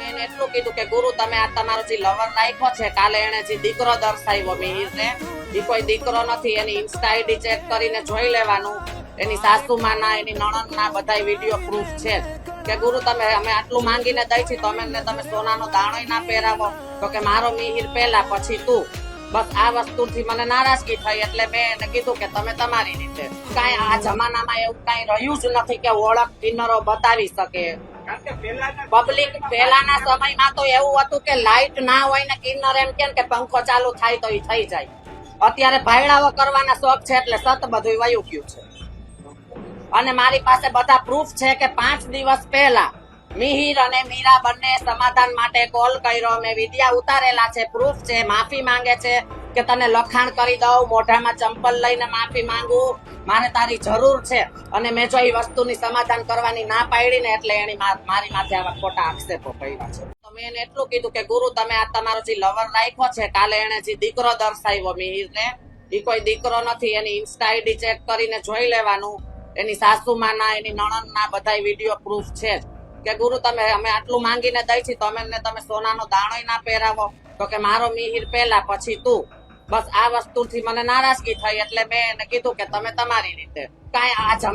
એને એટલું કીધું કે ગુરુ તમે આ તમારો જે લવર રાખ્યો છે, કાલે એને જે દીકરો દર્શાવ્યો મિહિરને, એ કોઈ દીકરો નથી. એની ઇન્સ્ટા આઈડી ચેક કરીને જોઈ લેવાનું. એની સાસુમાના, એની નણંદના બધા વિડીયો પ્રૂફ છે કે ગુરુ તમે અમે આટલું માંગીને દઈ છીએ, તમે સોનાનો દાણો ના પહેરાવો. તો કે મારો મિહિર પહેલા પછી તું. બસ આ વસ્તુથી મને નારાજગી થઈ એટલે મેં એને કીધું કે તમે તમારી રીતે. કાંઈ આ જમાનામાં એવું કાંઈ રહ્યું જ નથી કે ઓળખ કિન્નરો બતાવી શકે. પબ્લિક પહેલાના સમયમાં તો એવું હતું કે લાઈટ ના હોય ને કિન્નર એમ કે પંખો ચાલુ થાય તો એ થઈ જાય. અત્યારે ભાઈડાઓ કરવાના શોખ છે એટલે સત બધું વયું ગયું છે. અને મારી પાસે બધા પ્રૂફ છે કે 5 દિવસ પહેલા મિહિર અને મીરા બંને સમાધાન માટે કોલ કર્યો. મેં વિડિયા ઉતારેલા છે, પ્રૂફ છે. માફી માંગે છે કે તને લખાણ કરી દઉં, મોઢામાં ચંપલ લઈને માફી માંગુ, મારે તારી જરૂર છે. અને મેં જો એ વસ્તુની સમાધાન કરવાની ના પાડી ને એટલે એની મારી માથે આવા ખોટા આક્ષેપો કર્યા છે. તો મેં એને એટલું કીધું કે ગુરુ તમે આ તમારો જે લવર રાખ્યો છે, કાલે એને જે દીકરો દર્શાવ્યો મિહિરને, એ કોઈ દીકરો નથી. એની ઇન્સ્ટા આઈડી ચેક કરીને જોઈ લેવાનું. એની સાસુમાના, એની નણંદના બધા વિડીયો પ્રૂફ છે કે ગુરુ તમે અમે આટલું માંગીને દઈ છીએ, તમે સોનાનો દાણો ના પહેરાવો. તો કે મારો મિહિર પહેલા પછી તું. બસ આ વસ્તુથી મને નારાજગી થઈ એટલે મેં એને કીધું કે તમે તમારી રીતે. કાંઈ આ જમા